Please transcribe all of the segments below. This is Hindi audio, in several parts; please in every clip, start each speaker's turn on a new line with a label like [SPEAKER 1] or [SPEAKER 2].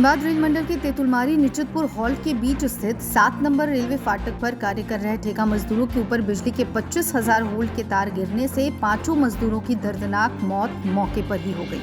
[SPEAKER 1] धनबाद रेल मंडल के तेतुलमारी निचितपुर हॉल्ट के बीच स्थित 7 नंबर रेलवे फाटक पर कार्य कर रहे ठेका मजदूरों के ऊपर बिजली के 25,000 वोल्ट के तार गिरने से 5 मजदूरों की दर्दनाक मौत मौके पर ही हो गई।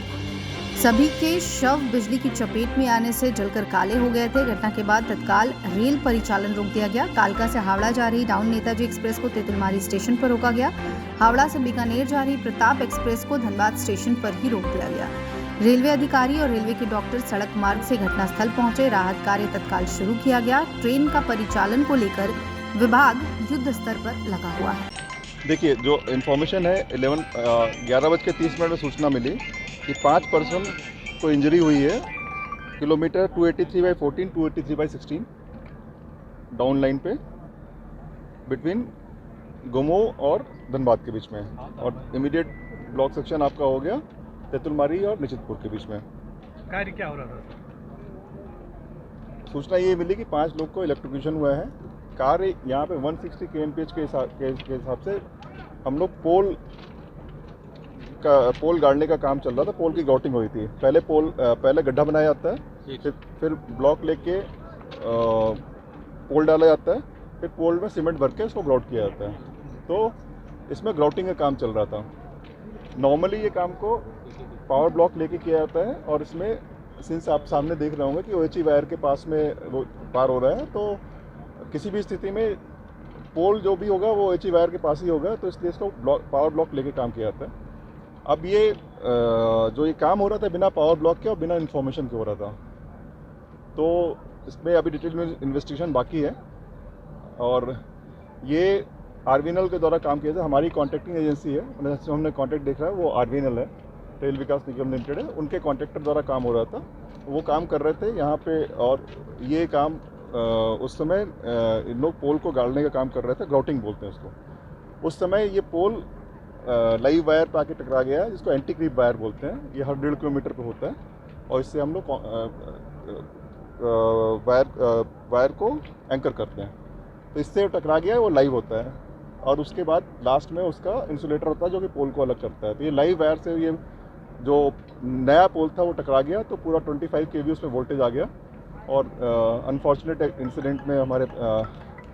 [SPEAKER 1] सभी के शव बिजली की चपेट में आने से जलकर काले हो गए थे। घटना के बाद तत्काल रेल परिचालन रोक दिया गया। कालका से हावड़ा जा रही डाउन नेताजी एक्सप्रेस को तेतुलमारी स्टेशन पर रोका गया। हावड़ा से बीकानेर जा रही प्रताप एक्सप्रेस को धनबाद स्टेशन पर ही रोक दिया गया। रेलवे अधिकारी और रेलवे के डॉक्टर सड़क मार्ग से घटनास्थल पहुंचे। राहत कार्य तत्काल शुरू किया गया। ट्रेन का परिचालन को लेकर विभाग युद्ध स्तर पर लगा हुआ है।
[SPEAKER 2] देखिए, जो इन्फॉर्मेशन है 11:30 में सूचना मिली कि 5 पर्सन को इंजरी हुई है। किलोमीटर 283/14 283/16 डाउन लाइन पे बिटवीन गोमो और धनबाद के बीच में, और इमीडिएट ब्लॉक सेक्शन आपका हो गया तेतुलमारी और निचितपुर के बीच में।
[SPEAKER 3] कार्य क्या हो रहा था?
[SPEAKER 2] सूचना ये मिली कि 5 लोग को इलेक्ट्रोक्यूशन हुआ है। कार यहाँ पे 160 kmph के हिसाब से हम लोग पोल गाड़ने का काम चल रहा था। पोल की ग्राउटिंग हुई थी। पहले गड्ढा बनाया जाता है, फिर ब्लॉक लेके पोल डाला जाता है, फिर पोल में सीमेंट भर के उसको ग्राउट किया जाता है। तो इसमें ग्राउटिंग का काम चल रहा था। नॉर्मली ये काम को पावर ब्लॉक लेके किया जाता है, और इसमें सिंस आप सामने देख रहे होंगे कि OHE वायर के पास में पार हो रहा है, तो किसी भी स्थिति में पोल जो भी होगा वो OHE वायर के पास ही होगा, तो इसलिए इसको पावर ब्लॉक लेके काम किया जाता है। अब ये जो ये काम हो रहा था बिना पावर ब्लॉक के और बिना इन्फॉर्मेशन के हो रहा था, तो इसमें अभी डिटेल में इन्वेस्टिगेशन बाकी है। और ये RVNL के द्वारा काम किया था। हमारी कॉन्ट्रैक्टिंग एजेंसी है, हमने कॉन्ट्रैक्ट देख रहा है, वो RVNL है, रेल विकास निगम लिमिटेड है। उनके कॉन्ट्रैक्टर द्वारा काम हो रहा था, वो काम कर रहे थे यहाँ पे। और ये काम उस समय इन लोग पोल को गाड़ने का काम कर रहे थे, ग्राउटिंग बोलते हैं उसको। उस समय ये पोल लाइव वायर पर आके टकरा गया, जिसको एंटी क्रीप वायर बोलते हैं। ये हर 1.5 किलोमीटर पे होता है, और इससे हम लोग वायर को एंकर करते हैं। तो इससे टकरा गया, वो लाइव होता है, और उसके बाद लास्ट में उसका इंसुलेटर होता है जो कि पोल को अलग करता है। तो ये लाइव वायर से ये जो नया पोल था वो टकरा गया, तो पूरा 25 kV उसमें वोल्टेज आ गया, और अनफॉर्चुनेट इंसिडेंट में हमारे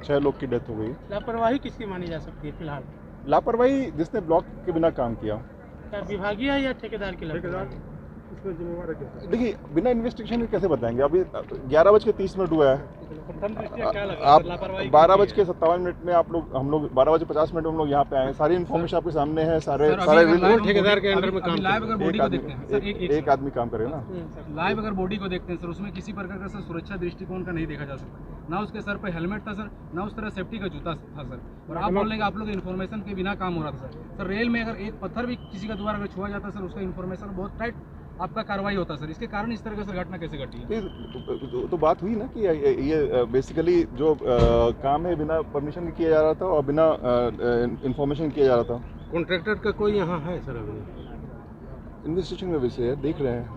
[SPEAKER 2] 6 लोग की डेथ हो गई।
[SPEAKER 3] लापरवाही किसकी मानी जा सकती है फिलहाल?
[SPEAKER 2] लापरवाही जिसने ब्लॉक के बिना काम किया।
[SPEAKER 3] क्या विभागीय है या ठेकेदार की लापरवाही?
[SPEAKER 2] देखिए, बिना इन्वेस्टिगेशन के कैसे बताएंगे। अभी 11:30 हुआ है। आप 12:57 में हम लोग 12:50 हम लोग यहाँ पे आए। सारी इन्फॉर्मेशन आपके सामने है। सारे
[SPEAKER 3] ठेकेदार के अंडर में काम
[SPEAKER 4] लाइव अगर बॉडी को देखते हैं सर,
[SPEAKER 2] एक आदमी काम करे ना।
[SPEAKER 4] लाइव अगर बॉडी को देखते हैं सर, उसमें किसी प्रकार का सर सुरक्षा दृष्टिकोण का नहीं देखा जा सकता। ना उसके सर पे हेलमेट था सर, ना उस तरह सेफ्टी का जूता था सर। और आप बोल रहे हैं कि आप लोग इन्फॉर्मेशन के बिना काम हो रहा था सर। रेल में अगर एक पत्थर भी किसी का द्वारा अगर छुआ जाता सर, उसका इन्फॉर्मेशन बहुत टाइट आपका कार्रवाई होता सर। इसके कारण इस तरह का सर घटना कैसे घटी है?
[SPEAKER 2] तो बात हुई ना कि ये बेसिकली जो काम है बिना परमिशन के किया जा रहा था, और बिना इन्फॉर्मेशन किया जा रहा था।
[SPEAKER 3] कॉन्ट्रैक्टर का कोई यहाँ है सर? अभी
[SPEAKER 2] इन्वेस्टिगेशन में विषय है, देख रहे हैं।